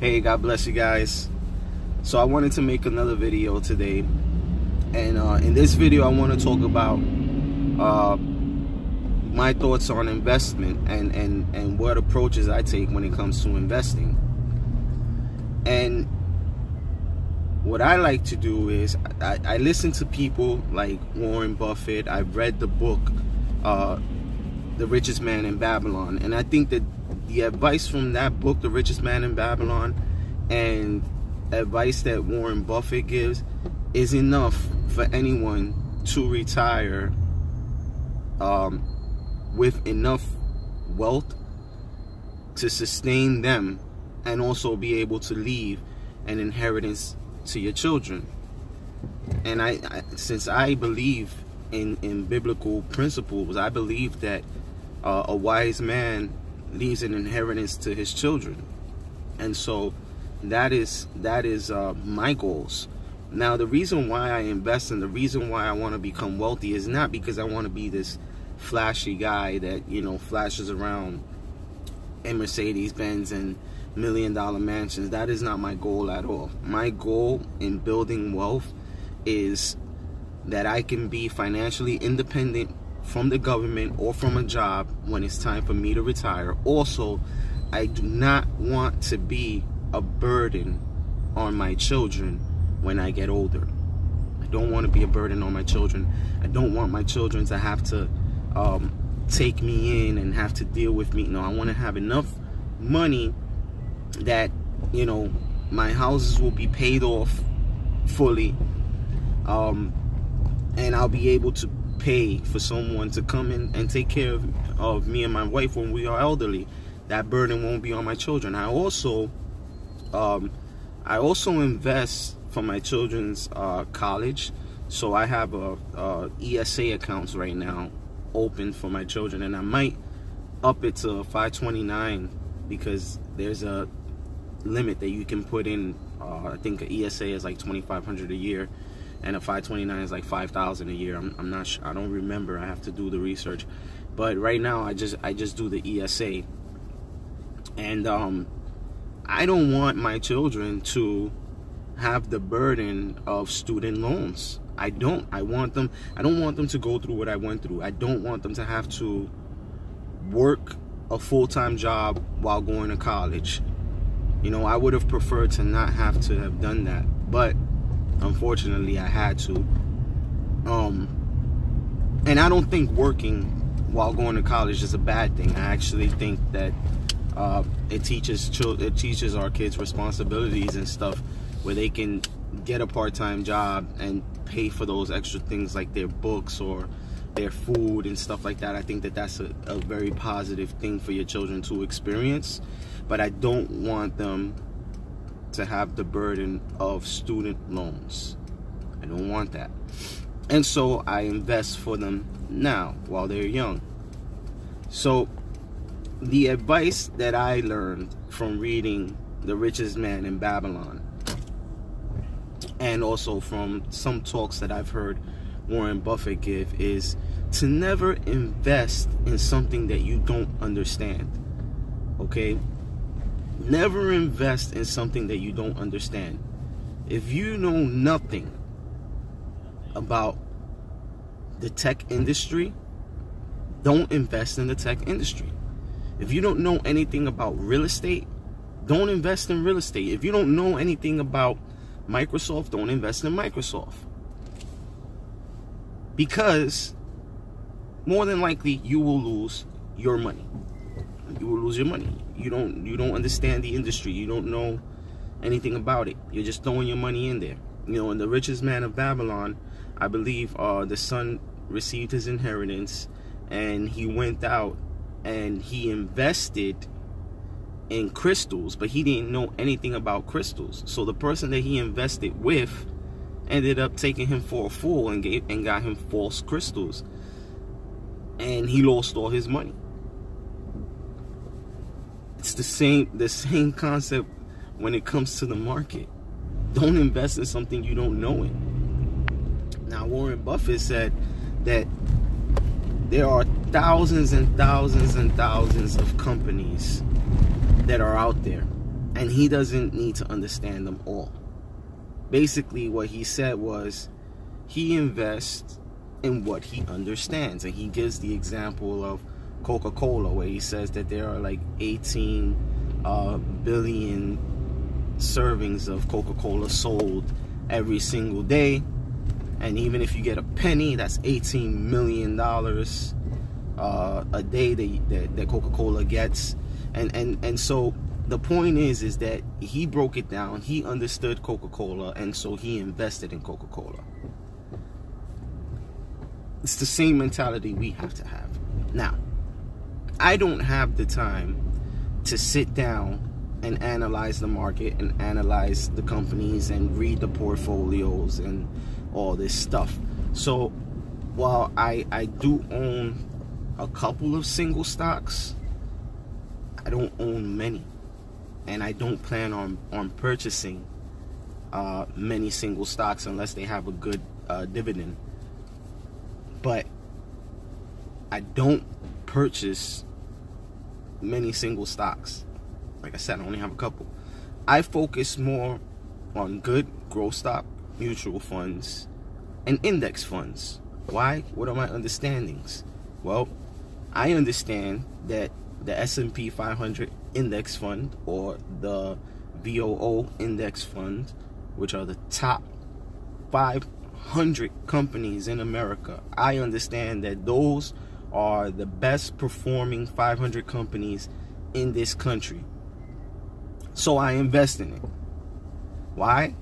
Hey, God bless you guys. So I wanted to make another video today, and in this video I want to talk about my thoughts on investment and what approaches I take when it comes to investing. And what I like to do is I listen to people like Warren Buffett. I've read the book The Richest Man in Babylon, and I think that the advice from that book, The Richest Man in Babylon, and advice that Warren Buffett gives is enough for anyone to retire with enough wealth to sustain them and also be able to leave an inheritance to your children. And since I believe in biblical principles, I believe that a wise man leaves an inheritance to his children, and so that is my goals. Now, the reason why I invest and the reason why I want to become wealthy is not because I want to be this flashy guy that, you know, flashes around in Mercedes-Benz and million-dollar mansions. That is not my goal at all. My goal in building wealth is that I can be financially independent from the government or from a job when it's time for me to retire. Also, I do not want to be a burden on my children when I get older. I don't want to be a burden on my children. I don't want my children to have to take me in and have to deal with me. No, I want to have enough money that, you know, my houses will be paid off fully, and I'll be able to pay for someone to come in and take care of me and my wife when we are elderly. That burden won't be on my children. I also invest for my children's college. So I have a ESA accounts right now open for my children, and I might up it to 529 because there's a limit that you can put in. I think an ESA is like $2,500 a year, and a 529 is like $5,000 a year. I'm not sure. I don't remember. I have to do the research. But right now, I just do the ESA, and I don't want my children to have the burden of student loans. I don't want them to go through what I went through. I don't want them to have to work a full-time job while going to college. You know, I would have preferred to not have to have done that, but unfortunately I had to. And I don't think working while going to college is a bad thing. I actually think that it teaches our kids responsibilities and stuff, where they can get a part-time job and pay for those extra things like their books or their food and stuff like that. I think that that's a very positive thing for your children to experience, but I don't want them to have the burden of student loans. I don't want that. And so I invest for them now while they're young. So the advice that I learned from reading The Richest Man in Babylon, and also from some talks that I've heard Warren Buffett give, is to never invest in something that you don't understand. Okay? Never invest in something that you don't understand. If you know nothing about the tech industry, don't invest in the tech industry. If you don't know anything about real estate, don't invest in real estate. If you don't know anything about Microsoft, don't invest in Microsoft. Because more than likely you will lose your money. You will lose your money. You don't understand the industry. You don't know anything about it. You're just throwing your money in there. You know, in The Richest Man of Babylon, I believe the son received his inheritance, and he went out and he invested in crystals, but he didn't know anything about crystals. So the person that he invested with ended up taking him for a fool and got him false crystals, and he lost all his money. It's the same concept when it comes to the market. Don't invest in something you don't know in. Now, Warren Buffett said that there are thousands and thousands and thousands of companies that are out there. And he doesn't need to understand them all. Basically, what he said was he invests in what he understands. And he gives the example of Coca-Cola, where he says that there are like 18 billion servings of Coca-Cola sold every single day. And even if you get a penny, that's $18 million a day that Coca-Cola gets. And so the point is that he broke it down. He understood Coca-Cola, and so he invested in Coca-Cola. It's the same mentality we have to have. Now, I don't have the time to sit down and analyze the market and analyze the companies and read the portfolios and all this stuff. So while I do own a couple of single stocks, I don't own many. And I don't plan on purchasing many single stocks unless they have a good dividend. But I don't purchase many single stocks. Like I said, I only have a couple. I focus more on good growth stock mutual funds and index funds. Why? What are my understandings? Well, I understand that the S&P 500 index fund, or the VOO index fund, which are the top 500 companies in America, I understand that those are the best performing 500 companies in this country. So I invest in it. Why?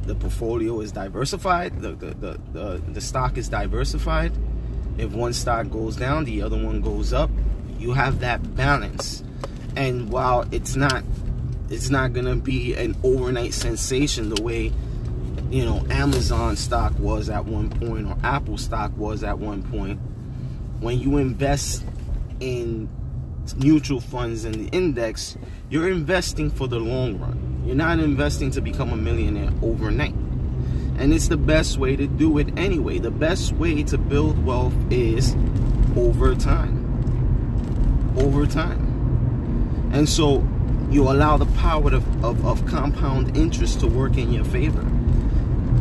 The portfolio is diversified. The stock is diversified. If one stock goes down, the other one goes up. You have that balance. And while it's not gonna be an overnight sensation the way, you know, Amazon stock was at one point, or Apple stock was at one point, when you invest in mutual funds and the index, you're investing for the long run. You're not investing to become a millionaire overnight. And it's the best way to do it anyway. The best way to build wealth is over time. Over time. And so you allow the power of compound interest to work in your favor.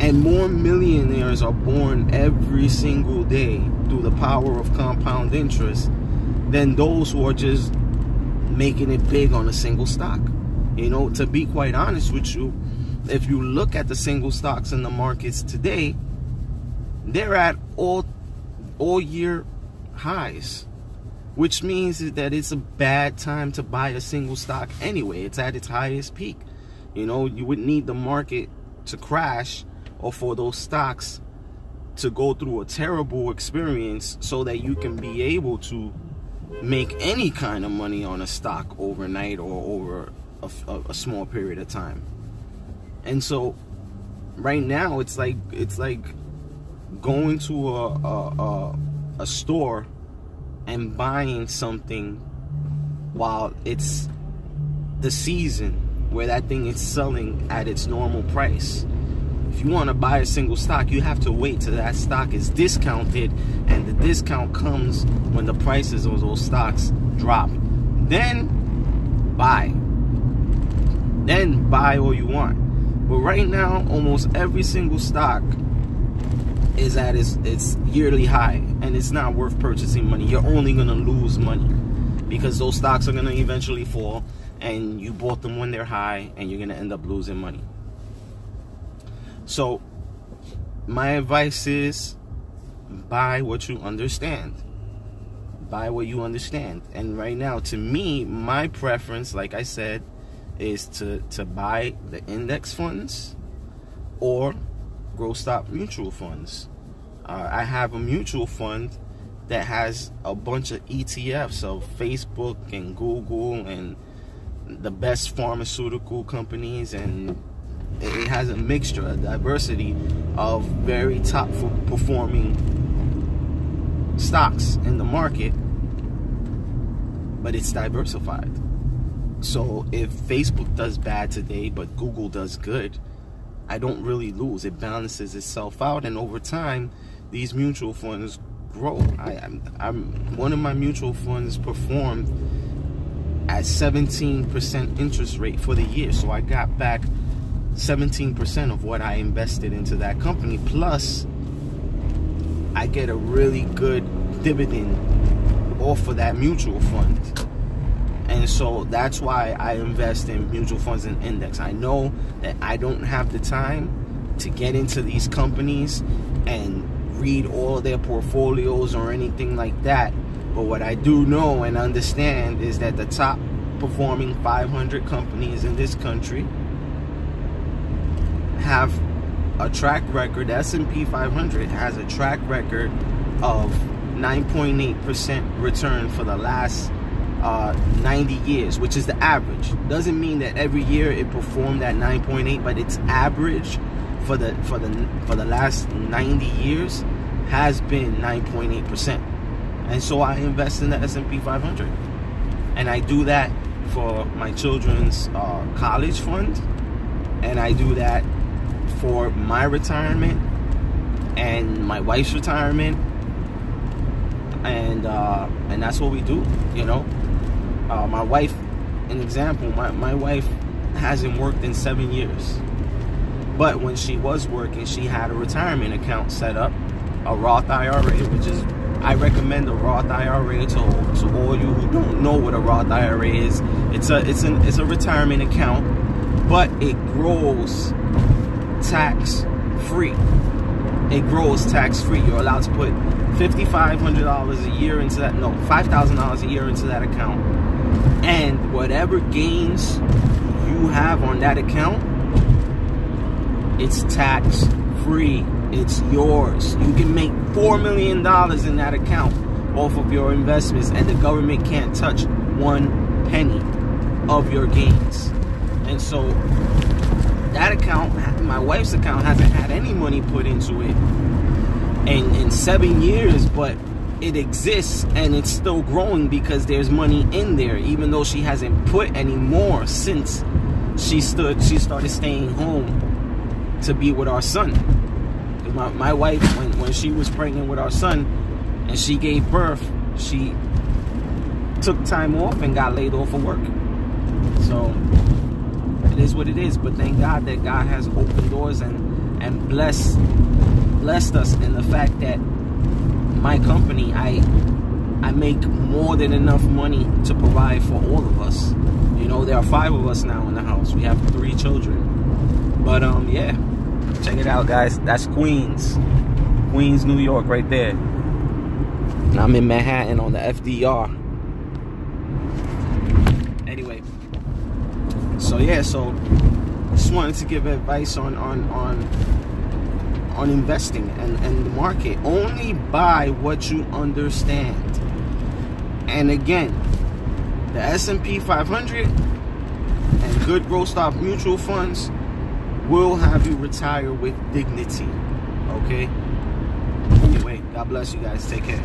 And more millionaires are born every single day through the power of compound interest than those who are just making it big on a single stock. You know, to be quite honest with you, if you look at the single stocks in the markets today, they're at all year highs, which means that it's a bad time to buy a single stock anyway. It's at its highest peak. You know, you would need the market to crash or for those stocks to go through a terrible experience so that you can be able to make any kind of money on a stock overnight or over a small period of time. And so right now it's like going to a store and buying something while it's the season where that thing is selling at its normal price. If you want to buy a single stock, you have to wait till that stock is discounted, and the discount comes when the prices of those stocks drop. Then buy all you want. But right now, almost every single stock is at its yearly high, and it's not worth purchasing money. You're only going to lose money because those stocks are going to eventually fall, and you bought them when they're high, and you're going to end up losing money. So my advice is buy what you understand. Buy what you understand. And right now, to me, my preference, like I said, is to buy the index funds or growth stock mutual funds. I have a mutual fund that has a bunch of ETFs of Facebook and Google and the best pharmaceutical companies, and it has a mixture, a diversity of very top performing stocks in the market, but it's diversified. So if Facebook does bad today but Google does good, I don't really lose. It balances itself out, and over time these mutual funds grow. One of my mutual funds performed at 17% interest rate for the year. So I got back 17% of what I invested into that company, plus I get a really good dividend off of that mutual fund. And so that's why I invest in mutual funds and index. I know that I don't have the time to get into these companies and read all their portfolios or anything like that. But what I do know and understand is that the top performing 500 companies in this country have a track record. The S&P 500 has a track record of 9.8% return for the last 90 years, which is the average. Doesn't mean that every year it performed at 9.8, but its average for the last 90 years has been 9.8%. And so I invest in the S&P 500, and I do that for my children's college fund, and I do that for my retirement and my wife's retirement, and that's what we do, you know. My wife, an example, my wife hasn't worked in 7 years, but when she was working, she had a retirement account set up, a Roth IRA, which is, I recommend a Roth IRA to all you who don't know what a Roth IRA is. It's a retirement account, but it grows tax-free. It grows tax-free. You're allowed to put $5,500 a year into that, no, $5,000 a year into that account. And whatever gains you have on that account, it's tax-free. It's yours. You can make $4 million in that account off of your investments, and the government can't touch 1 penny of your gains. And so that account, my wife's account, hasn't had any money put into it in 7 years, but it exists and it's still growing because there's money in there, even though she hasn't put any more since she started staying home to be with our son. My wife, when she was pregnant with our son and she gave birth, she took time off and got laid off of work. So it is what it is. But thank God that God has opened doors and blessed us in the fact that my company, I make more than enough money to provide for all of us. You know, there are 5 of us now in the house. We have 3 children. But yeah. Check it out, guys. That's Queens, New York, right there. And I'm in Manhattan on the FDR. Anyway, so yeah, so just wanted to give advice on investing and the market. Only buy what you understand. And again, the S&P 500 and good growth stock mutual funds will have you retire with dignity. Okay? Anyway, God bless you guys. Take care.